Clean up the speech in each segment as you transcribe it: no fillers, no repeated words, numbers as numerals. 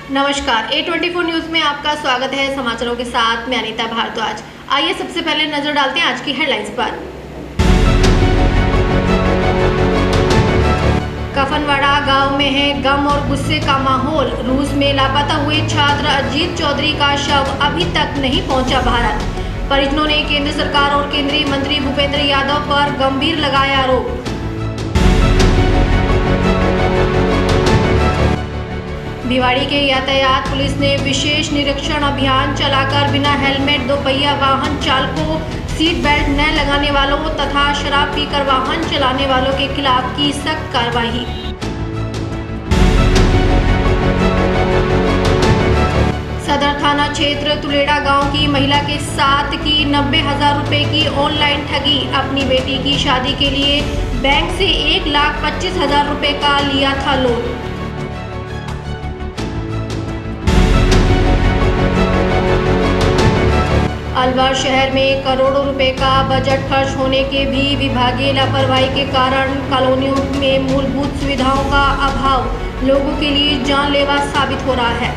नमस्कार, A24 news में आपका स्वागत है। समाचारों के साथ मैं अनीता भारद्वाज। आइए सबसे पहले नजर डालते हैं आज की हेडलाइंस पर। कफनवाड़ा गांव में है गम और गुस्से का माहौल। रूस में लापता हुए छात्र अजीत चौधरी का शव अभी तक नहीं पहुंचा भारत। परिजनों ने केंद्र सरकार और केंद्रीय मंत्री भूपेंद्र यादव पर गंभीर लगाए आरोप। भिवाड़ी के यातायात पुलिस ने विशेष निरीक्षण अभियान चलाकर बिना हेलमेट दोपहिया वाहन चालकों, सीट बेल्ट न लगाने वालों तथा शराब पीकर वाहन चलाने वालों के खिलाफ की सख्त कार्रवाई। सदर थाना क्षेत्र तुलेड़ा गांव की महिला के साथ की 90,000 रुपए की ऑनलाइन ठगी। अपनी बेटी की शादी के लिए बैंक से 1,25,000 रुपए का लिया था लोन। अलवर शहर में करोड़ों रुपए का बजट खर्च होने के भी विभागीय लापरवाही के कारण कॉलोनियों में मूलभूत सुविधाओं का अभाव लोगों के लिए जानलेवा साबित हो रहा है।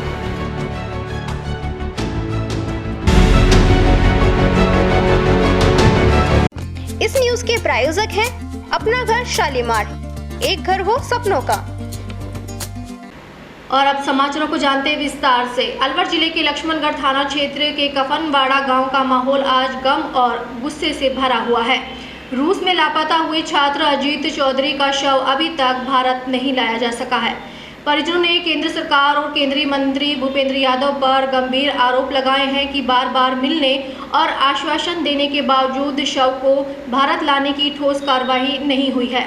इस न्यूज के प्रायोजक हैं अपना घर शालीमार, एक घर हो सपनों का। और अब समाचारों को जानते हैं विस्तार से। अलवर जिले के लक्ष्मणगढ़ थाना क्षेत्र के कफनवाड़ा गांव का माहौल आज गम और गुस्से से भरा हुआ है। रूस में लापता हुए छात्र अजीत चौधरी का शव अभी तक भारत नहीं लाया जा सका है। परिजनों ने केंद्र सरकार और केंद्रीय मंत्री भूपेंद्र यादव पर गंभीर आरोप लगाए हैं कि बार बार मिलने और आश्वासन देने के बावजूद शव को भारत लाने की ठोस कार्रवाई नहीं हुई है।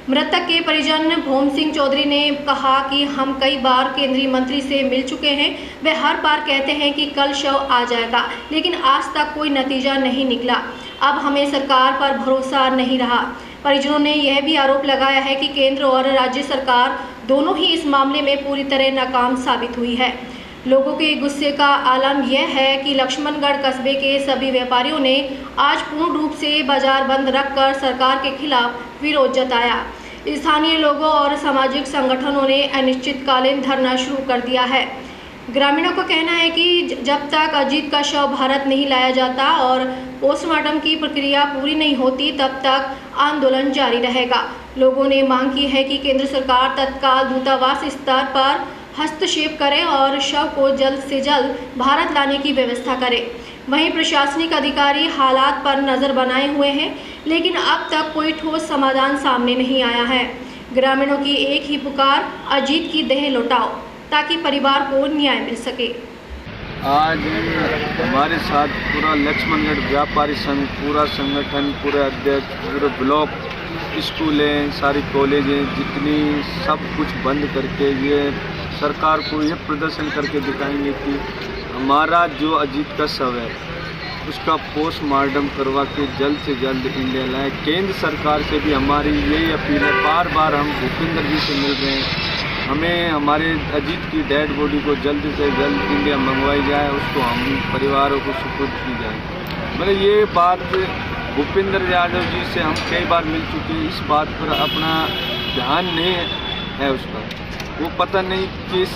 मृतक के परिजन भोम सिंह चौधरी ने कहा कि हम कई बार केंद्रीय मंत्री से मिल चुके हैं। वे हर बार कहते हैं कि कल शव आ जाएगा, लेकिन आज तक कोई नतीजा नहीं निकला। अब हमें सरकार पर भरोसा नहीं रहा। परिजनों ने यह भी आरोप लगाया है कि केंद्र और राज्य सरकार दोनों ही इस मामले में पूरी तरह नाकाम साबित हुई है। लोगों के गुस्से का आलम यह है कि लक्ष्मणगढ़ कस्बे के सभी व्यापारियों ने आज पूर्ण रूप से बाजार बंद रखकर सरकार के खिलाफ विरोध जताया। स्थानीय लोगों और सामाजिक संगठनों ने अनिश्चितकालीन धरना शुरू कर दिया है। ग्रामीणों का कहना है कि जब तक अजीत का शव भारत नहीं लाया जाता और पोस्टमार्टम की प्रक्रिया पूरी नहीं होती, तब तक आंदोलन जारी रहेगा। लोगों ने मांग की है कि केंद्र सरकार तत्काल दूतावास स्तर पर हस्तक्षेप करे और शव को जल्द से जल्द भारत लाने की व्यवस्था करे। वहीं प्रशासनिक अधिकारी हालात पर नज़र बनाए हुए हैं, लेकिन अब तक कोई ठोस समाधान सामने नहीं आया है। ग्रामीणों की एक ही पुकार, अजीत की देह लौटाओ ताकि परिवार को न्याय मिल सके। आज हमारे साथ पूरा लक्ष्मणगढ़ व्यापारी संघ, पूरा संगठन, पूरे अध्यक्ष, पूरे ब्लॉक, स्कूलें, सारी कॉलेजें, जितनी सब कुछ बंद करके ये सरकार को ये प्रदर्शन करके दिखाएंगे कि हमारा जो अजीत का शव है उसका पोस्टमार्टम करवा के जल्द से जल्द इंडिया लाए। केंद्र सरकार से भी हमारी यही अपील है। बार बार हम भूपेंद्र जी से मिल रहे हैं, हमें हमारे अजीत की डेड बॉडी को जल्द से जल्द इंडिया मंगवाई जाए, उसको हम परिवारों को सुपुर्द की जाए। मतलब ये बात भूपेंद्र यादव जी से हम कई बार मिल चुके हैं, इस बात पर अपना ध्यान नहीं है उसका। वो पता नहीं किस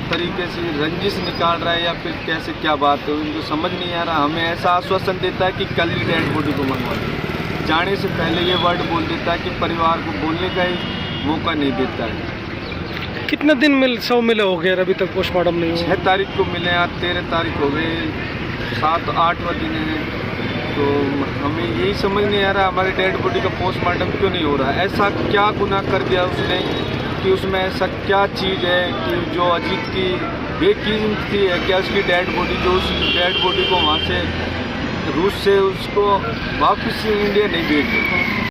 तरीके से रंजिश निकाल रहा है या फिर कैसे क्या बात है, उनको समझ नहीं आ रहा। हमें ऐसा आश्वासन देता है कि कल ही डेड बॉडी को मंगवा दें, जाने से पहले ये वर्ड बोल देता है कि परिवार को बोलने का ही मौका नहीं देता है। कितने दिन शव मिले हो गए अभी तक पोस्टमार्टम नहीं हुआ? 6 तारीख को मिले, आज 13 तारीख हो गई, 7-8वां दिन है। तो हमें यही समझ नहीं आ रहा हमारे डेड बॉडी का पोस्टमार्टम क्यों नहीं हो रहा है। ऐसा क्या गुनाह कर दिया उसने कि उसमें ऐसा क्या चीज़ है कि जो अजीत की बेकीमती है? क्या उसकी डेड बॉडी, जो उस डेड बॉडी को वहाँ से रूस से उसको वापस इंडिया नहीं भेज देता?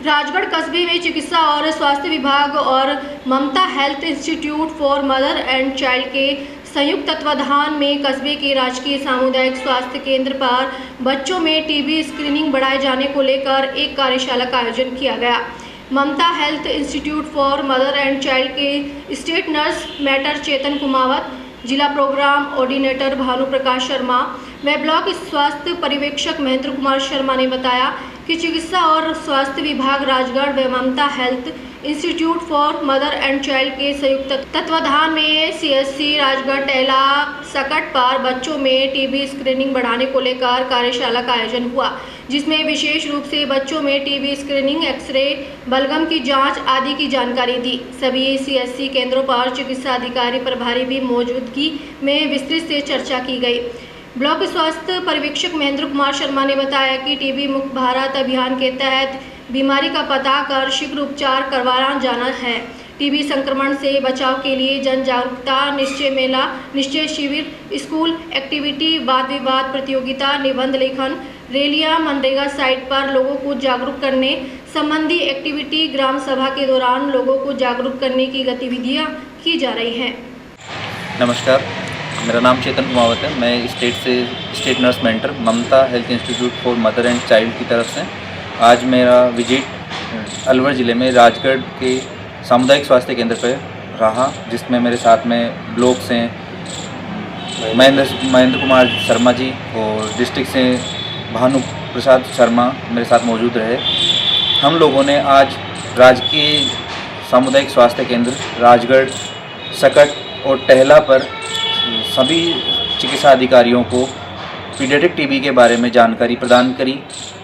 राजगढ़ कस्बे में चिकित्सा और स्वास्थ्य विभाग और Mamta health institute for mother and child के संयुक्त तत्वाधान में कस्बे के राजकीय सामुदायिक स्वास्थ्य केंद्र पर बच्चों में टीबी स्क्रीनिंग बढ़ाए जाने को लेकर एक कार्यशाला का आयोजन किया गया। Mamta health institute for mother and child के state nurse mentor Chetan Kumawat, जिला प्रोग्राम ऑर्डिनेटर भानु प्रकाश शर्मा व ब्लॉक स्वास्थ्य पर्यवेक्षक महेंद्र कुमार शर्मा ने बताया कि चिकित्सा और स्वास्थ्य विभाग राजगढ़ व Mamta health institute for mother and child के संयुक्त तत्वाधान में CSC राजगढ़ टेला सकट पर बच्चों में टीबी स्क्रीनिंग बढ़ाने को लेकर कार्यशाला का आयोजन हुआ, जिसमें विशेष रूप से बच्चों में टीबी स्क्रीनिंग, एक्सरे, बलगम की जांच आदि की जानकारी दी। सभी CSC केंद्रों पर चिकित्सा अधिकारी प्रभारी भी मौजूदगी में विस्तृत से चर्चा की गई। ब्लॉक स्वास्थ्य पर्यवेक्षक महेंद्र कुमार शर्मा ने बताया कि टीबी मुक्त भारत अभियान के तहत बीमारी का पता कर शीघ्र उपचार करवाना जाना है। टीबी संक्रमण से बचाव के लिए जन जागरूकता, निश्चय मेला, निश्चय शिविर, स्कूल एक्टिविटी, वाद विवाद प्रतियोगिता, निबंध लेखन, रैलियां, मनरेगा साइट पर लोगों को जागरूक करने संबंधी एक्टिविटी, ग्राम सभा के दौरान लोगों को जागरूक करने की गतिविधियां की जा रही हैं। नमस्कार, मेरा नाम चेतन कुमावत है। मैं state nurse mentor Mamta health institute for mother and child की तरफ से आज मेरा विजिट अलवर ज़िले में राजगढ़ के सामुदायिक स्वास्थ्य केंद्र पर रहा, जिसमें मेरे साथ में ब्लॉक से महेंद्र कुमार शर्मा जी और डिस्ट्रिक्ट से भानु प्रसाद शर्मा मेरे साथ मौजूद रहे। हम लोगों ने आज राजकीय सामुदायिक स्वास्थ्य केंद्र राजगढ़, सकट और टहला पर सभी चिकित्सा अधिकारियों को पीडियाट्रिक टीबी के बारे में जानकारी प्रदान करी।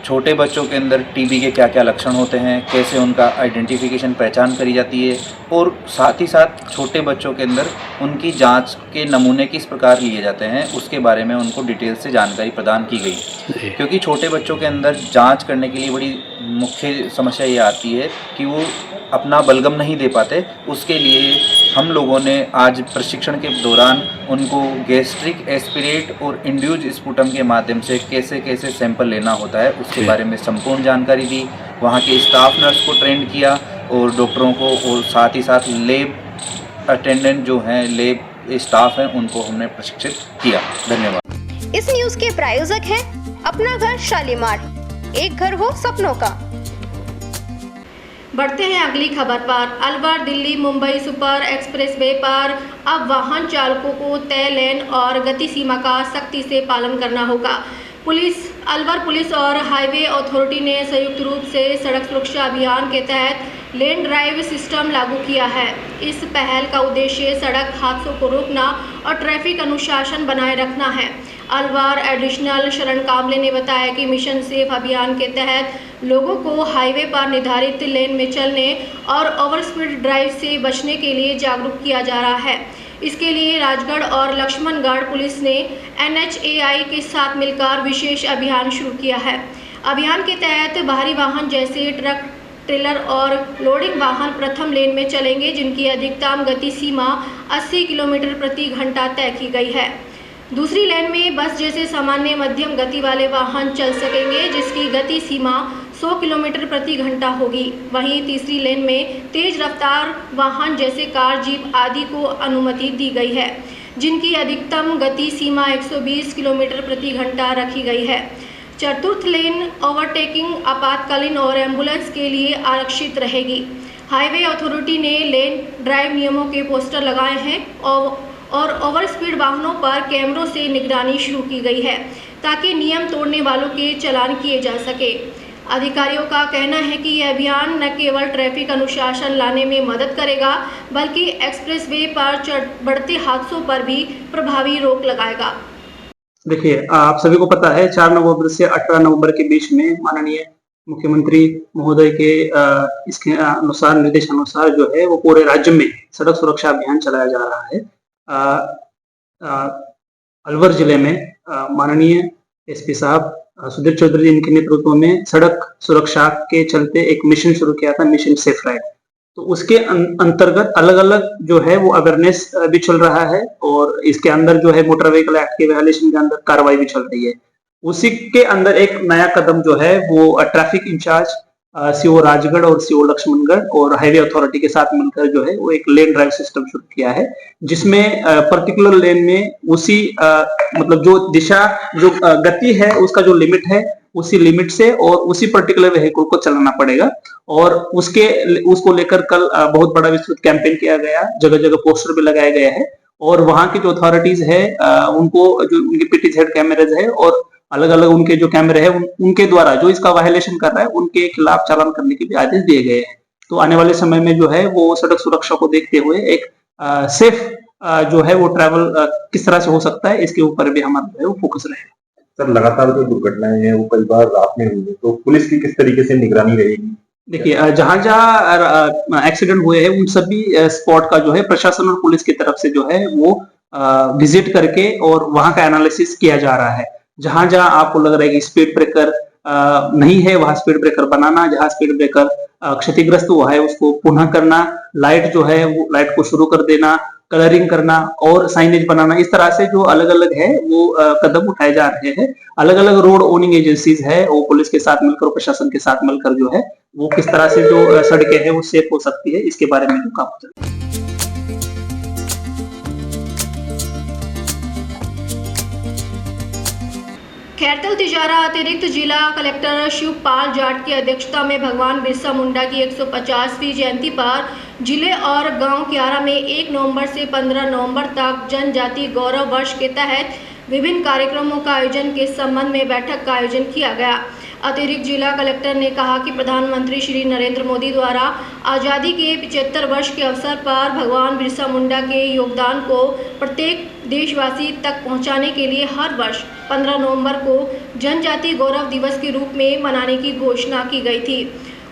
छोटे बच्चों के अंदर टीबी के क्या क्या लक्षण होते हैं, कैसे उनका आइडेंटिफिकेशन पहचान करी जाती है और साथ ही साथ छोटे बच्चों के अंदर उनकी जांच के नमूने किस प्रकार लिए जाते हैं उसके बारे में उनको डिटेल से जानकारी प्रदान की गई। क्योंकि छोटे बच्चों के अंदर जांच करने के लिए बड़ी मुख्य समस्या ये आती है कि वो अपना बलगम नहीं दे पाते। उसके लिए हम लोगों ने आज प्रशिक्षण के दौरान उनको गैस्ट्रिक एस्पिरेट और इंड्यूज स्पुटम के माध्यम से कैसे कैसे सैंपल लेना होता है उसके बारे में संपूर्ण जानकारी दी। वहाँ के स्टाफ नर्स को ट्रेन किया और डॉक्टरों को, और साथ ही साथ लेब अटेंडेंट जो हैं, लेब स्टाफ हैं, उनको हमने प्रशिक्षित किया। धन्यवाद। इस न्यूज के प्रायोजक हैं अपना घर शालीमार, एक घर हो सपनों का। बढ़ते हैं अगली खबर पर। अलवर दिल्ली मुंबई सुपर एक्सप्रेसवे पर अब वाहन चालकों को तय लेन और गति सीमा का सख्ती से पालन करना होगा। अलवर पुलिस और हाईवे अथॉरिटी ने संयुक्त रूप से सड़क सुरक्षा अभियान के तहत लेन ड्राइव सिस्टम लागू किया है। इस पहल का उद्देश्य सड़क हादसों को रोकना और ट्रैफिक अनुशासन बनाए रखना है। अलवर एडिशनल शरण कामले ने बताया कि मिशन सेफ अभियान के तहत लोगों को हाईवे पर निर्धारित लेन में चलने और ओवर स्पीड ड्राइव से बचने के लिए जागरूक किया जा रहा है। इसके लिए राजगढ़ और लक्ष्मणगढ़ पुलिस ने NHAI के साथ मिलकर विशेष अभियान शुरू किया है। अभियान के तहत भारी वाहन जैसे ट्रक, ट्रेलर और लोडिंग वाहन प्रथम लेन में चलेंगे, जिनकी अधिकतम गति सीमा 80 किलोमीटर प्रति घंटा तय की गई है। दूसरी लेन में बस जैसे सामान्य मध्यम गति वाले वाहन चल सकेंगे, जिसकी गति सीमा 100 किलोमीटर प्रति घंटा होगी। वहीं तीसरी लेन में तेज रफ्तार वाहन जैसे कार, जीप आदि को अनुमति दी गई है, जिनकी अधिकतम गति सीमा 120 किलोमीटर प्रति घंटा रखी गई है। चतुर्थ लेन ओवरटेकिंग, आपातकालीन और एम्बुलेंस के लिए आरक्षित रहेगी। हाईवे अथॉरिटी ने लेन ड्राइव नियमों के पोस्टर लगाए हैं और ओवर स्पीड वाहनों पर कैमरों से निगरानी शुरू की गई है, ताकि नियम तोड़ने वालों के चालान किए जा सके। अधिकारियों का कहना है कि यह अभियान न केवल ट्रैफिक अनुशासन लाने में मदद करेगा, बल्कि एक्सप्रेसवे पर बढ़ते हादसों पर भी प्रभावी रोक लगाएगा। देखिए, आप सभी को पता है 4 नवंबर से 18 नवंबर के बीच में माननीय मुख्यमंत्री महोदय के इसके अनुसार, निर्देश अनुसार जो है वो पूरे राज्य में सड़क सुरक्षा अभियान चलाया जा रहा है। अलवर जिले में माननीय SP साहब सुधीर चौधरी जी इनके नेतृत्व में सड़क सुरक्षा के चलते एक मिशन शुरू किया था, मिशन सेफ राइड। तो उसके अंतर्गत अलग अलग जो है वो अवेयरनेस भी चल रहा है, और इसके अंदर जो है मोटर व्हीकल एक्ट के वायलेशन के अंदर कार्रवाई भी चल रही है। उसी के अंदर एक नया कदम जो है वो ट्रैफिक इंचार्ज CO राजगढ़ और CO लक्ष्मणगढ़ और हाईवे अथॉरिटी के साथ मिलकर जो है वो एक लेन ड्राइव सिस्टम शुरू किया है, जिसमें पर्टिकुलर लेन में उसी मतलब जो दिशा, जो गति है, उसका जो लिमिट है, उसी लिमिट से और उसी पर्टिकुलर व्हीकल को चलाना पड़ेगा। और उसको लेकर कल बहुत बड़ा विस्तृत कैंपेन किया गया, जगह जगह पोस्टर भी लगाए गए हैं, और वहां की जो अथॉरिटीज है उनको जो उनके PTZ कैमरेज है और अलग अलग उनके जो कैमरे हैं उनके द्वारा जो इसका वायलेशन कर रहा है उनके खिलाफ चालान करने के भी आदेश दिए गए हैं। तो आने वाले समय में जो है वो सड़क सुरक्षा को देखते हुए एक सेफ जो है वो ट्रैवल किस तरह से हो सकता है इसके ऊपर भी हमारा जो है वो फोकस रहेगा। सर लगातार जो दुर्घटनाएं हैं वो कई बार रात में हुई है, तो पुलिस की किस तरीके से निगरानी रहेगी? देखिए जहां जहां एक्सीडेंट हुए हैं उन सभी स्पॉट का जो है प्रशासन और पुलिस की तरफ से जो है वो विजिट करके और वहां का एनालिसिस किया जा रहा है। जहां जहां आपको लग रहा है कि स्पीड ब्रेकर नहीं है वहां स्पीड ब्रेकर बनाना, जहां स्पीड ब्रेकर क्षतिग्रस्त हुआ है उसको पुनः करना, लाइट जो है वो लाइट को शुरू कर देना, कलरिंग करना और साइनेज बनाना, इस तरह से जो अलग अलग है वो कदम उठाए जा रहे हैं। अलग अलग रोड ओनिंग एजेंसीज है वो पुलिस के साथ मिलकर प्रशासन के साथ मिलकर जो है वो किस तरह से जो सड़कें हैं वो सेफ हो सकती है इसके बारे में जो काम होता है। खैरतल तिजारा अतिरिक्त जिला कलेक्टर शिवपाल जाट की अध्यक्षता में भगवान बिरसा मुंडा की 150वीं जयंती पर जिले और गांव क्यारा में 1 नवंबर से 15 नवंबर तक जनजाति गौरव वर्ष के तहत विभिन्न कार्यक्रमों का आयोजन के संबंध में बैठक का आयोजन किया गया। अतिरिक्त जिला कलेक्टर ने कहा कि प्रधानमंत्री श्री नरेंद्र मोदी द्वारा आज़ादी के 75 वर्ष के अवसर पर भगवान बिरसा मुंडा के योगदान को प्रत्येक देशवासी तक पहुंचाने के लिए हर वर्ष 15 नवंबर को जनजाति गौरव दिवस के रूप में मनाने की घोषणा की गई थी।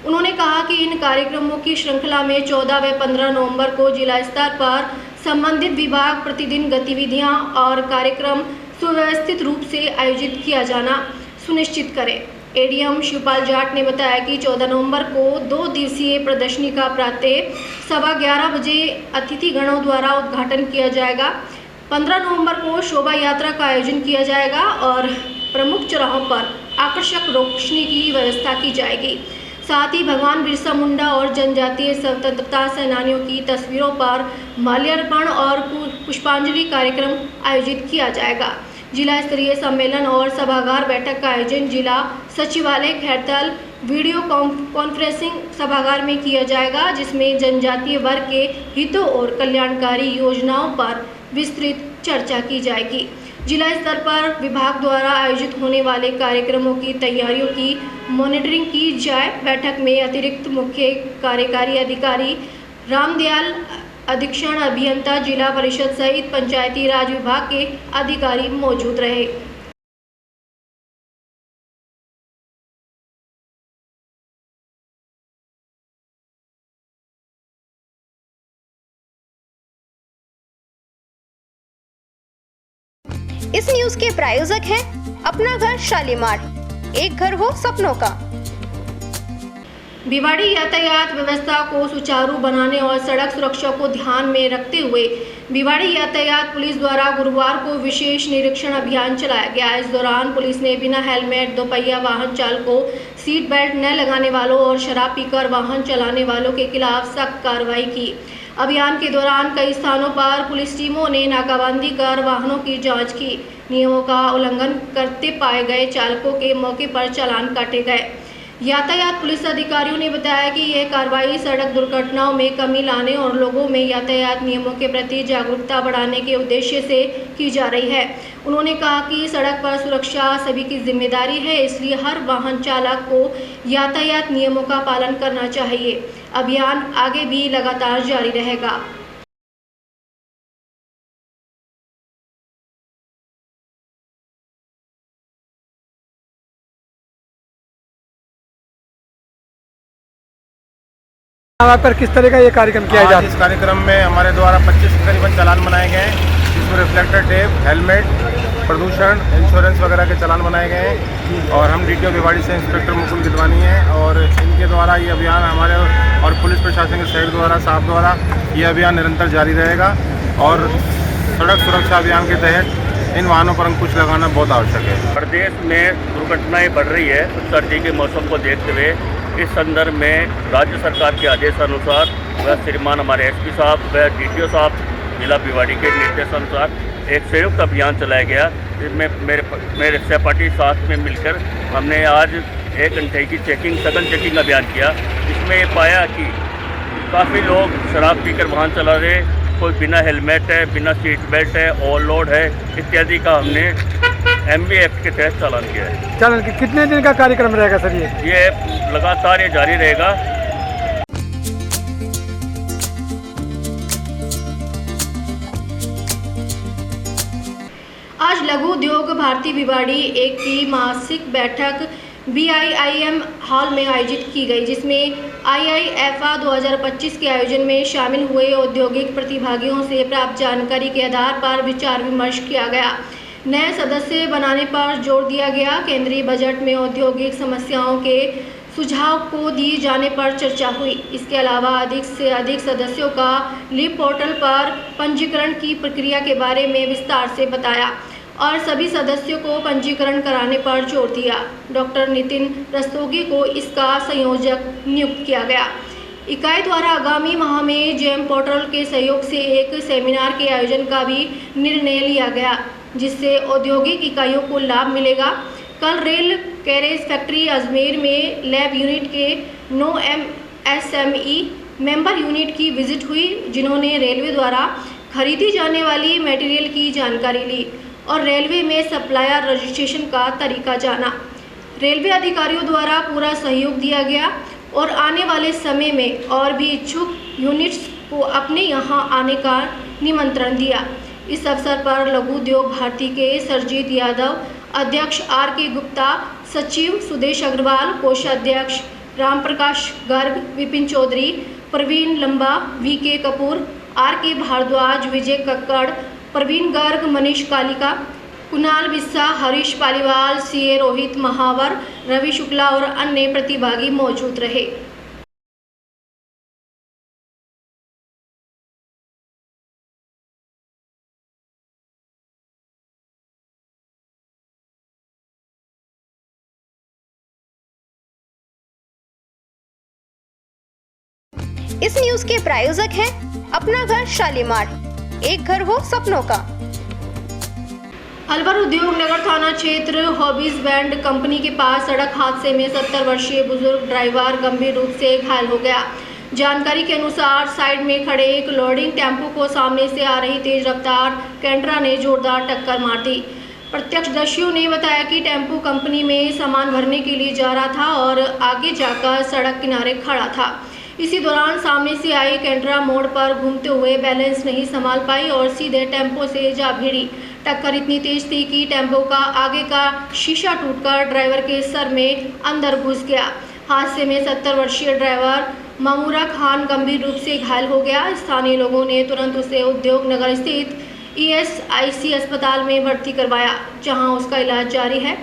उन्होंने कहा कि इन कार्यक्रमों की श्रृंखला में 14 व 15 नवंबर को जिला स्तर पर संबंधित विभाग प्रतिदिन गतिविधियां और कार्यक्रम सुव्यवस्थित रूप से आयोजित किया जाना सुनिश्चित करें। एडीएम शिवपाल जाट ने बताया कि 14 नवंबर को 2 दिवसीय प्रदर्शनी का प्रातः 11:15 बजे अतिथिगणों द्वारा उद्घाटन किया जाएगा। 15 नवंबर को शोभा यात्रा का आयोजन किया जाएगा और प्रमुख चौराहों पर आकर्षक रोशनी की व्यवस्था की जाएगी। साथ ही भगवान बिरसा मुंडा और जनजातीय स्वतंत्रता सेनानियों की तस्वीरों पर माल्यार्पण और पुष्पांजलि कार्यक्रम आयोजित किया जाएगा। जिला स्तरीय सम्मेलन और सभागार बैठक का आयोजन जिला सचिवालय खैरतल वीडियो कॉन्फ्रेंसिंग सभागार में किया जाएगा, जिसमें जनजातीय वर्ग के हितों और कल्याणकारी योजनाओं पर विस्तृत चर्चा की जाएगी। जिला स्तर पर विभाग द्वारा आयोजित होने वाले कार्यक्रमों की तैयारियों की मॉनिटरिंग की जाए। बैठक में अतिरिक्त मुख्य कार्यकारी अधिकारी रामदयाल, अधीक्षण अभियंता जिला परिषद सहित पंचायती राज विभाग के अधिकारी मौजूद रहे। इस न्यूज के प्रायोजक हैं अपना घर शालीमार, एक घर हो सपनों का। भिवाड़ी यातायात व्यवस्था को सुचारू बनाने और सड़क सुरक्षा को ध्यान में रखते हुए भिवाड़ी यातायात पुलिस द्वारा गुरुवार को विशेष निरीक्षण अभियान चलाया गया। इस दौरान पुलिस ने बिना हेलमेट, दोपहिया वाहन चालकों, सीट बेल्ट न लगाने वालों और शराब पीकर वाहन चलाने वालों के खिलाफ सख्त कार्रवाई की। अभियान के दौरान कई स्थानों पर पुलिस टीमों ने नाकाबंदी कर वाहनों की जांच की। नियमों का उल्लंघन करते पाए गए चालकों के मौके पर चालान काटे गए। यातायात पुलिस अधिकारियों ने बताया कि यह कार्रवाई सड़क दुर्घटनाओं में कमी लाने और लोगों में यातायात नियमों के प्रति जागरूकता बढ़ाने के उद्देश्य से की जा रही है। उन्होंने कहा कि सड़क पर सुरक्षा सभी की जिम्मेदारी है, इसलिए हर वाहन चालक को यातायात नियमों का पालन करना चाहिए। अभियान आगे भी लगातार जारी रहेगा। यहाँ पर किस तरह का ये कार्यक्रम किया जा रहा है? इस कार्यक्रम में हमारे द्वारा 25 करीबन चालान बनाए गए हैं, जिसमें रिफ्लेक्टर टेप, हेलमेट, प्रदूषण, इंश्योरेंस वगैरह के चालान बनाए गए हैं। और हम डीटीओ भिवाड़ी से इंस्पेक्टर मुकुल गिदवानी हैं और इनके द्वारा ये अभियान हमारे और पुलिस प्रशासन के सहयोग द्वारा, साहब द्वारा ये अभियान निरंतर जारी रहेगा। और सड़क सुरक्षा अभियान के तहत इन वाहनों पर अंकुश लगाना बहुत आवश्यक है। प्रदेश में दुर्घटनाएं बढ़ रही है, सर्दी के मौसम को देखते हुए इस संदर्भ में राज्य सरकार के आदेशानुसार वह श्रीमान हमारे एसपी साहब व डीटीओ साहब जिला भिवाड़ी के निर्देशानुसार एक संयुक्त अभियान चलाया गया, जिसमें मेरे सहपाठी साथ में मिलकर हमने आज 1 घंटे की सघन चेकिंग अभियान किया। इसमें ये पाया कि काफ़ी लोग शराब पीकर वाहन चला रहे, कोई बिना हेलमेट है, बिना सीट बेल्ट है, ओवरलोड है इत्यादि का हमने MB एक्ट के तहत चालान किया है। चालान की कितने दिन का कार्यक्रम रहेगा सर ये लगातार ये जारी रहेगा। आज लघु उद्योग भारती भिवाड़ी एक की मासिक बैठक BIIM हॉल में आयोजित की गई, जिसमें IIFA 2025 के आयोजन में शामिल हुए औद्योगिक प्रतिभागियों से प्राप्त जानकारी के आधार पर विचार विमर्श किया गया। नए सदस्य बनाने पर जोर दिया गया। केंद्रीय बजट में औद्योगिक समस्याओं के सुझाव को दिए जाने पर चर्चा हुई। इसके अलावा अधिक से अधिक सदस्यों का लीप पोर्टल पर पंजीकरण की प्रक्रिया के बारे में विस्तार से बताया और सभी सदस्यों को पंजीकरण कराने पर जोर दिया। डॉक्टर नितिन रस्तोगी को इसका संयोजक नियुक्त किया गया। इकाई द्वारा आगामी माह में जेम पोर्टल के सहयोग से एक सेमिनार के आयोजन का भी निर्णय लिया गया, जिससे औद्योगिक इकाइयों को लाभ मिलेगा। कल रेल कैरेज फैक्ट्री अजमेर में लैब यूनिट के 9 MSME मेंबर यूनिट की विजिट हुई, जिन्होंने रेलवे द्वारा खरीदी जाने वाली मटेरियल की जानकारी ली और रेलवे में सप्लायर रजिस्ट्रेशन का तरीका जाना। रेलवे अधिकारियों द्वारा पूरा सहयोग दिया गया और आने वाले समय में और भी इच्छुक यूनिट्स को अपने यहां आने का निमंत्रण दिया। इस अवसर पर लघु उद्योग भारती के सरजीत यादव, अध्यक्ष RK गुप्ता, सचिव सुदेश अग्रवाल, कोषाध्यक्ष रामप्रकाश गर्ग, विपिन चौधरी, प्रवीण लंबा, VK कपूर, RK भारद्वाज, विजय कक्कड़, प्रवीण गर्ग, मनीष कालिका, कुणाल बिस्सा, हरीश पालीवाल, CA रोहित महावर, रवि शुक्ला और अन्य प्रतिभागी मौजूद रहे। इस न्यूज के प्रायोजक हैं अपना घर शालीमार, एक घर हो सपनों का। अलवर उद्योग नगर थाना क्षेत्र हॉबीज बैंड कंपनी के पास सड़क हादसे में 70 वर्षीय बुजुर्ग ड्राइवर गंभीर रूप से घायल हो गया। जानकारी के अनुसार साइड में खड़े एक लोडिंग टेम्पो को सामने से आ रही तेज रफ्तार कैंटरा ने जोरदार टक्कर मार दी। प्रत्यक्षदर्शियों ने बताया कि टेम्पो कंपनी में सामान भरने के लिए जा रहा था और आगे जाकर सड़क किनारे खड़ा था। इसी दौरान सामने से आई कैंटरा मोड़ पर घूमते हुए बैलेंस नहीं संभाल पाई और सीधे टेम्पो से जा भिड़ी। टक्कर इतनी तेज थी कि टेम्पो का आगे का शीशा टूटकर ड्राइवर के सर में अंदर घुस गया। हादसे में 70 वर्षीय ड्राइवर मामूरा खान गंभीर रूप से घायल हो गया। स्थानीय लोगों ने तुरंत उसे उद्योग नगर स्थित ESIC अस्पताल में भर्ती करवाया, जहां उसका इलाज जारी है।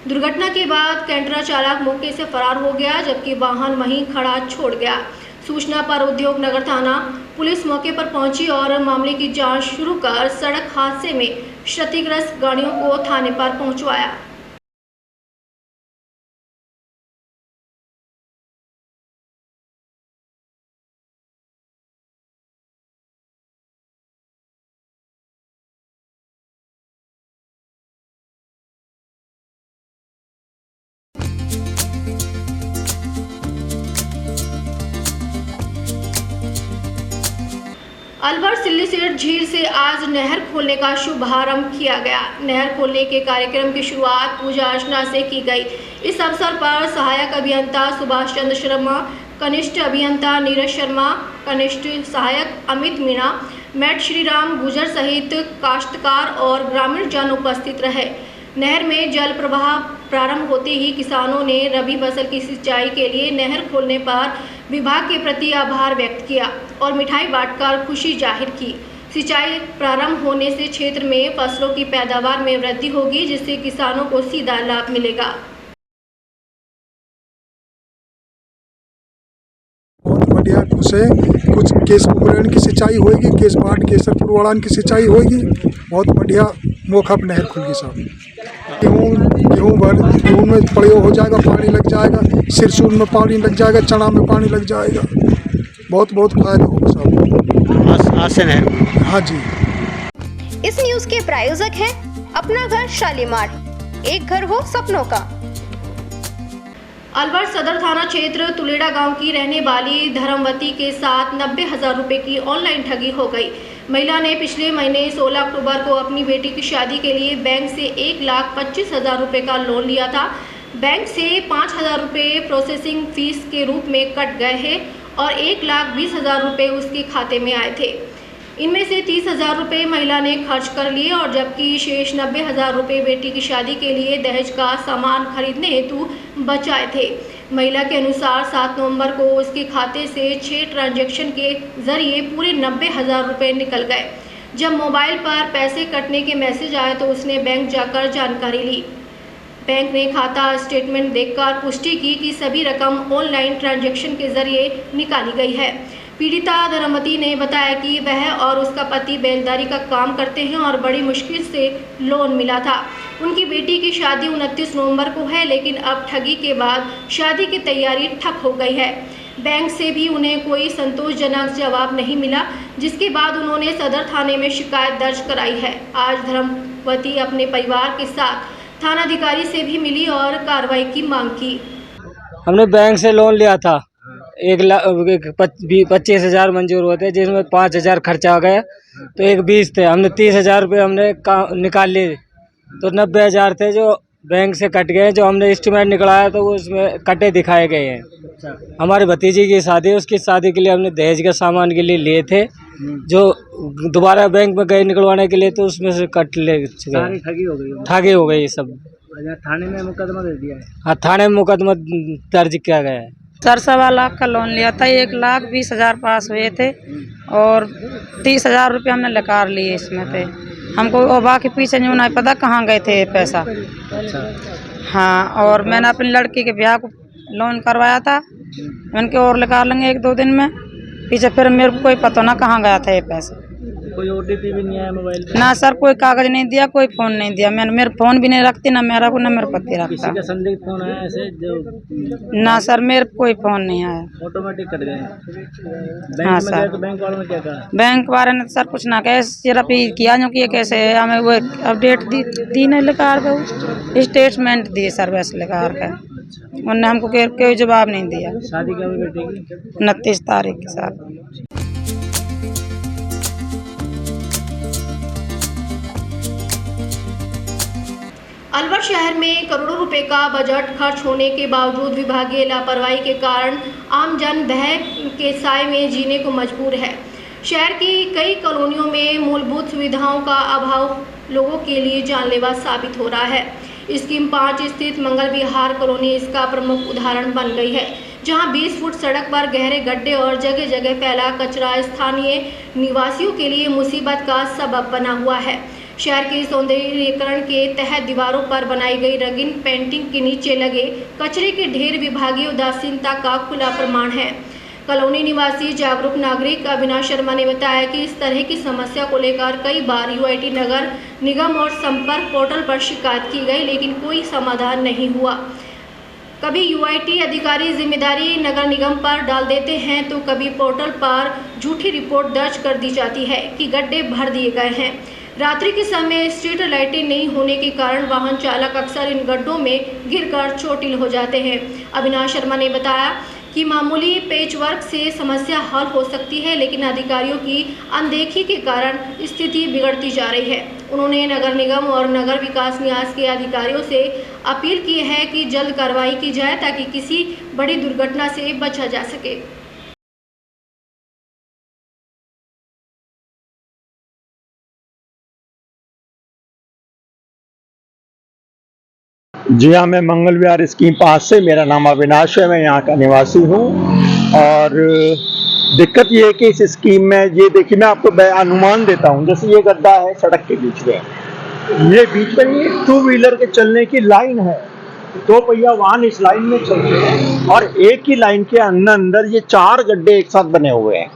दुर्घटना के बाद कैंटरा चालक मौके से फरार हो गया, जबकि वाहन वहीं खड़ा छोड़ गया। सूचना पर उद्योग नगर थाना पुलिस मौके पर पहुंची और मामले की जांच शुरू कर सड़क हादसे में क्षतिग्रस्त गाड़ियों को थाने पर पहुंचवाया। अलवर सिल्लीसेठ झील से आज नहर खोलने का शुभारंभ किया गया। नहर खोलने के कार्यक्रम की शुरुआत पूजा अर्चना से की गई। इस अवसर पर सहायक अभियंता सुभाष चंद्र शर्मा, कनिष्ठ अभियंता नीरज शर्मा, कनिष्ठ सहायक अमित मीणा, मैट श्रीराम गुजर सहित काश्तकार और ग्रामीण जन उपस्थित रहे। नहर में जल प्रवाह प्रारंभ होते ही किसानों ने रबी फसल की सिंचाई के लिए नहर खोलने पर विभाग के प्रति आभार व्यक्त किया और मिठाई बांटकर खुशी जाहिर की। सिंचाई प्रारंभ होने से क्षेत्र में फसलों की पैदावार में वृद्धि होगी, जिससे किसानों को सीधा लाभ मिलेगा। बहुत बढ़िया से कुछ केस पुराण की सिंचाई होगी, केस बाट केसरपुर वाड़ान की सिंचाई होगी। बहुत बढ़िया मौका पर नहर खुल गई साहब। गेहूँ में प्रयोग हो जाएगा, पानी लग जाएगा, सिरसूर में पानी लग जाएगा, चना में पानी लग जाएगा। बहुत बहुत फायदा होगा साहब आज से नहर। हाँ जी। इस न्यूज के प्रायोजक हैं अपना घर शालीमार, एक घर हो सपनों का। अलवर सदर थाना क्षेत्र तुलेड़ा गांव की रहने वाली धर्मवती के साथ 90,000 रुपए की ऑनलाइन ठगी हो गई। महिला ने पिछले महीने 16 अक्टूबर को अपनी बेटी की शादी के लिए बैंक से 1,25,000 रुपये का लोन लिया था। बैंक से 5,000 रुपये प्रोसेसिंग फीस के रूप में कट गए हैं और 1,20,000 रुपये उसके खाते में आए थे। इनमें से 30,000 रुपये महिला ने खर्च कर लिए और जबकि शेष 90,000 रुपये बेटी की शादी के लिए दहेज का सामान खरीदने हेतु बचाए थे। महिला के अनुसार 7 नवंबर को उसके खाते से 6 ट्रांजैक्शन के जरिए पूरे 90,000 रुपये निकल गए। जब मोबाइल पर पैसे कटने के मैसेज आए तो उसने बैंक जाकर जानकारी ली। बैंक ने खाता स्टेटमेंट देखकर पुष्टि की कि सभी रकम ऑनलाइन ट्रांजैक्शन के जरिए निकाली गई है। पीड़िता धर्मवती ने बताया कि वह और उसका पति बैलदारी का काम करते हैं और बड़ी मुश्किल से लोन मिला था। उनकी बेटी की शादी 29 नवंबर को है, लेकिन अब ठगी के बाद शादी की तैयारी ठप हो गई है। बैंक से भी उन्हें कोई संतोषजनक जवाब नहीं मिला, जिसके बाद उन्होंने सदर थाने में शिकायत दर्ज कराई है। आज धर्मवती अपने परिवार के साथ थानाधिकारी से भी मिली और कार्रवाई की मांग की। हमने बैंक से लोन लिया था, 1,25,000 मंजूर हुए थे, जिसमें 5,000 खर्चा आ गया, तो 20 थे। हमने 30,000 रुपये हमने निकाल लिए, तो 90,000 थे जो बैंक से कट गए। जो हमने एस्टीमेट निकलाया तो वो उसमें कटे दिखाए गए हैं। हमारे भतीजी की शादी, उसकी शादी के लिए हमने दहेज के सामान के लिए लिए थे, जो दोबारा बैंक में गए निकलवाने के लिए, तो उसमें से कट ले गए। ठगी हो गई सब। थाने में मुकदमा दे दिया है? हाँ, थाने में मुकदमा दर्ज किया गया है। सर 1.25 लाख का लोन लिया था, 1,20,000 पास हुए थे और 30,000 रुपये हमने निकाल लिए इसमें थे। हमको और बाकी पीछे नहीं नहीं पता कहाँ गए थे पैसा। हाँ, और मैंने अपनी लड़की के ब्याह को लोन करवाया था, उनके और निकाल लेंगे 1-2 दिन में। पीछे फिर मेरे को कोई पता ना कहाँ गया था ये पैसा। कोई OTP भी नहीं आया मोबाइल पे? ना सर, कोई कागज नहीं दिया, कोई फ़ोन नहीं दिया। मैंने मेरे फ़ोन भी नहीं रखती, ना मेरा को ना मेरे पति रखता। किसी का संदिग्ध फोन आया ऐसे जो? ना सर, मेरे कोई फ़ोन नहीं आया, ऑटोमेटिक कट गए। बैंक हाँ में सर। गए तो बैंक वालों ने क्या कहा? बैंक वाले ने सर कुछ ना कहे, सिर्फ ये किया जो कि ये कैसे है, हमें वो अपडेट दी नहीं लिखा के, स्टेटमेंट दिए सर वैसे लिखा के। उन्होंने हमको कोई जवाब नहीं दिया। शादी कब है बेटे की? 29 तारीख के साथ। अलवर शहर में करोड़ों रुपए का बजट खर्च होने के बावजूद विभागीय लापरवाही के कारण आमजन भय के साए में जीने को मजबूर है। शहर की कई कॉलोनियों में मूलभूत सुविधाओं का अभाव लोगों के लिए जानलेवा साबित हो रहा है। स्कीम 5 स्थित मंगल विहार कॉलोनी इसका प्रमुख उदाहरण बन गई है, जहां 20 फुट सड़क पर गहरे गड्ढे और जगह जगह फैला कचरा स्थानीय निवासियों के लिए मुसीबत का सबब बना हुआ है। शहर के सौंदर्यीकरण के तहत दीवारों पर बनाई गई रंगीन पेंटिंग के नीचे लगे कचरे के ढेर विभागीय उदासीनता का खुला प्रमाण है। कॉलोनी निवासी जागरूक नागरिक अविनाश शर्मा ने बताया कि इस तरह की समस्या को लेकर कई बार यूआईटी नगर निगम और संपर्क पोर्टल पर शिकायत की गई, लेकिन कोई समाधान नहीं हुआ। कभी यूआईटी अधिकारी जिम्मेदारी नगर निगम पर डाल देते हैं तो कभी पोर्टल पर झूठी रिपोर्ट दर्ज कर दी जाती है कि गड्ढे भर दिए गए हैं। रात्रि के समय स्ट्रीट लाइटें नहीं होने के कारण वाहन चालक अक्सर इन गड्ढों में गिरकर चोटिल हो जाते हैं। अविनाश शर्मा ने बताया कि मामूली पेचवर्क से समस्या हल हो सकती है, लेकिन अधिकारियों की अनदेखी के कारण स्थिति बिगड़ती जा रही है। उन्होंने नगर निगम और नगर विकास न्यास के अधिकारियों से अपील की है कि जल्द कार्रवाई की जाए ताकि किसी बड़ी दुर्घटना से बचा जा सके। जी हाँ, मैं मंगल विहार स्कीम 5 से, मेरा नाम अविनाश है, मैं यहाँ का निवासी हूँ। और दिक्कत ये है कि इस स्कीम में ये देखिए, मैं आपको अनुमान देता हूँ। जैसे ये गड्ढा है सड़क के बीच में, ये बीच में ये 2 व्हीलर के चलने की लाइन है, 2 पहिया वाहन इस लाइन में चलते हैं और एक ही लाइन के अंदर ये 4 गड्ढे एक साथ बने हुए हैं।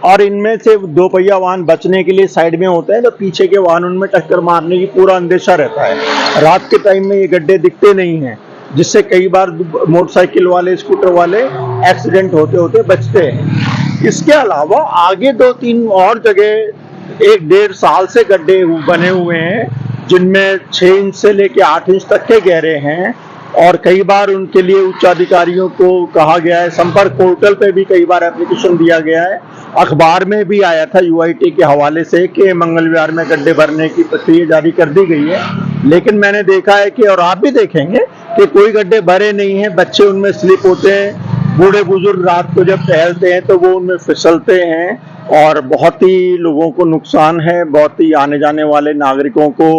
और इनमें से 2 पहिया वाहन बचने के लिए साइड में होते हैं, तो पीछे के वाहन उनमें टक्कर मारने की पूरा अंदेशा रहता है। रात के टाइम में ये गड्ढे दिखते नहीं हैं, जिससे कई बार मोटरसाइकिल वाले, स्कूटर वाले एक्सीडेंट होते होते बचते हैं। इसके अलावा आगे 2-3 और जगह 1-1.5 साल से गड्ढे बने हुए हैं, जिनमें 6 इंच से लेके 8 इंच तक के गहरे हैं। और कई बार उनके लिए उच्च अधिकारियों को कहा गया है, संपर्क पोर्टल पे भी कई बार एप्लीकेशन दिया गया है अखबार में भी आया था UIT के हवाले से कि मंगल विहार में गड्ढे भरने की प्रक्रिया जारी कर दी गई है, लेकिन मैंने देखा है कि, और आप भी देखेंगे कि कोई गड्ढे भरे नहीं हैं, बच्चे उनमें स्लिप होते हैं, बूढ़े बुजुर्ग रात को जब टहलते हैं तो वो उनमें फिसलते हैं और बहुत ही लोगों को नुकसान है, बहुत ही आने जाने वाले नागरिकों को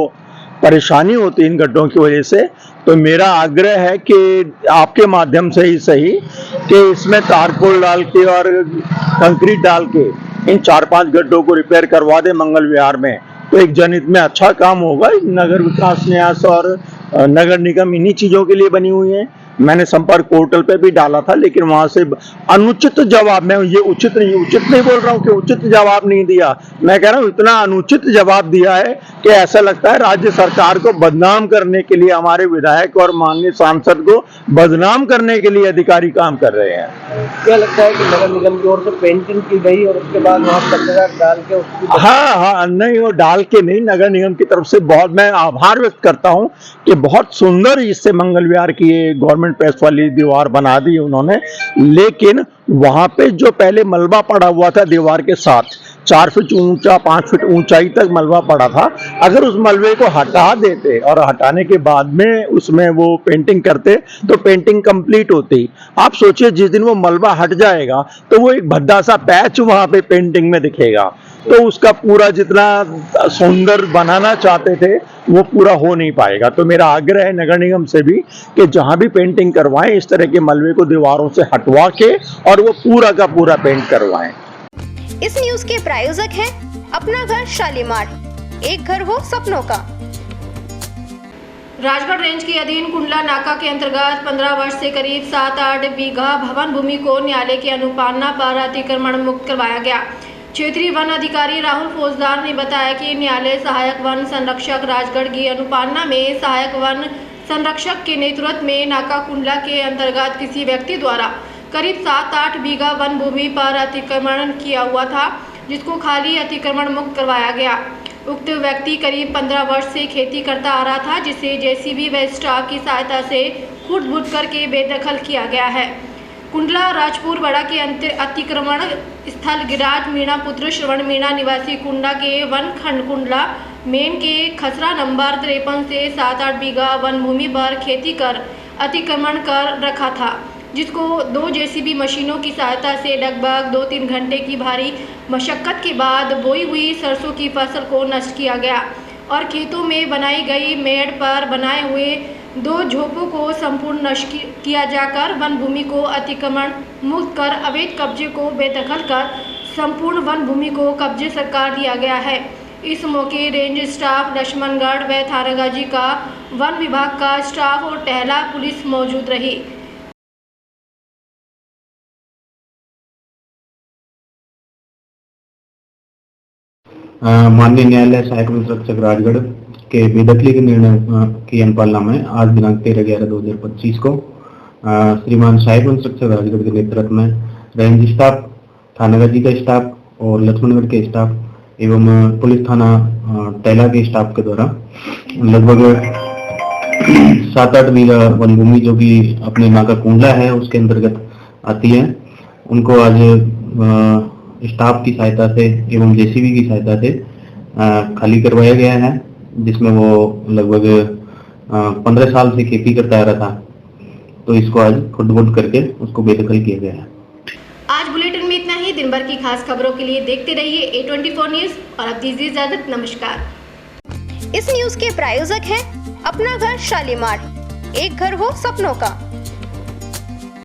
परेशानी होती है इन गड्ढों की वजह से। तो मेरा आग्रह है कि आपके माध्यम से ही सही कि इसमें तारकोल डाल के और कंक्रीट डाल के इन 4-5 गड्ढों को रिपेयर करवा दे मंगल विहार में, तो एक जनहित में अच्छा काम होगा। नगर विकास न्यास और नगर निगम इन्हीं चीजों के लिए बनी हुई है। मैंने संपर्क पोर्टल पे भी डाला था, लेकिन वहां से अनुचित जवाब, मैं ये उचित नहीं बोल रहा हूँ कि उचित जवाब नहीं दिया, मैं कह रहा हूँ इतना अनुचित जवाब दिया है कि ऐसा लगता है राज्य सरकार को बदनाम करने के लिए, हमारे विधायक और माननीय सांसद को बदनाम करने के लिए अधिकारी काम कर रहे हैं। क्या लगता है कि नगर निगम की ओर से पेंटिंग की गई और उसके बाद वहाँ कचरा डाल के उसकी हाँ, नहीं वो डाल के नहीं, नगर निगम की तरफ से बहुत मैं आभार व्यक्त करता हूँ कि बहुत सुंदर इससे मंगल विहार की गवर्नमेंट प्रेस वाली दीवार बना दी उन्होंने, लेकिन वहां पे जो पहले मलबा पड़ा हुआ था दीवार के साथ 4 फीट ऊंचा 5 फीट ऊंचाई तक मलबा पड़ा था, अगर उस मलबे को हटा देते और हटाने के बाद में उसमें वो पेंटिंग करते तो पेंटिंग कंप्लीट होती। आप सोचिए जिस दिन वो मलबा हट जाएगा तो वो एक भद्दा सा पैच वहां पे पेंटिंग में दिखेगा, तो उसका पूरा जितना सुंदर बनाना चाहते थे वो पूरा हो नहीं पाएगा। तो मेरा आग्रह है नगर निगम से भी कि जहां भी पेंटिंग करवाएं इस तरह के मलबे को दीवारों से हटवा के और वो पूरा का पूरा पेंट करवाएं। इस न्यूज के प्रायोजक हैं अपना घर शालीमार, एक घर हो सपनों का। राजगढ़ रेंज के अधीन कुंडला नाका के अंतर्गत 15 वर्ष से करीब 7-8 बीघा भवन भूमि को न्यायालय की अनुपालना पर अतिक्रमण मुक्त करवाया गया। क्षेत्रीय वन अधिकारी राहुल फौजदार ने बताया कि न्यायालय सहायक वन संरक्षक राजगढ़ की अनुपालना में सहायक वन संरक्षक के नेतृत्व में नाका कुंडला के अंतर्गत किसी व्यक्ति द्वारा करीब 7-8 बीघा वन भूमि पर अतिक्रमण किया हुआ था, जिसको खाली अतिक्रमण मुक्त करवाया गया। उक्त व्यक्ति करीब 15 वर्ष से खेती करता आ रहा था, जिसे JCB व स्टाफ की सहायता से खुद-बुद करके बेदखल किया गया है। कुंडला राजपुर बड़ा के अतिक्रमण स्थल गिरिराज मीणा पुत्र श्रवण मीणा निवासी कुंडला के वन खंड कुंडला मेन के खसरा नंबर 53 से 7-8 बीघा वन भूमि पर खेती कर अतिक्रमण कर रखा था, जिसको 2 JCB मशीनों की सहायता से लगभग 2-3 घंटे की भारी मशक्कत के बाद बोई हुई सरसों की फसल को नष्ट किया गया और खेतों में बनाई गई मेड़ पर बनाए हुए 2 झोंपों को संपूर्ण नष्ट किया जाकर वन भूमि को अतिक्रमण मुक्त कर अवैध कब्जे को बेदखल कर संपूर्ण वन भूमि को कब्जे से कर दिया गया है। इस मौके रेंज स्टाफ लक्ष्मणगढ़ व थानागाजी का वन विभाग का स्टाफ और टहला पुलिस मौजूद रही। माननीय न्यायालय सहायक वन संरक्षक राजगढ़ के बेदखली के निर्णय की अनुपालना में आज दिनांक 13/11/2025 को श्रीमान सहायक वन संरक्षक राजगढ़ के नेतृत्व में रेंज स्टाफ, थानागाजी का स्टाफ और लक्ष्मणगढ़ के स्टाफ एवं पुलिस थाना टैला के स्टाफ के द्वारा लगभग 7-8 बीघा वन भूमि जो कि अपने नाका कुंडला है उसके अंतर्गत आती है, उनको आज स्टाफ की सहायता से एवं JCB की सहायता से खाली करवाया गया है, जिसमें वो लगभग 15 साल से खेती करता आ रहा था, तो इसको आज खुद-बुद करके उसको बेदखल किया गया है। आज बुलेटिन में इतना ही। दिन भर की खास खबरों के लिए देखते रहिए A24 न्यूज और अब दीजिए इजाजत। नमस्कार। इस न्यूज के प्रायोजक हैं अपना घर शालीमार, एक घर हो सपनों का।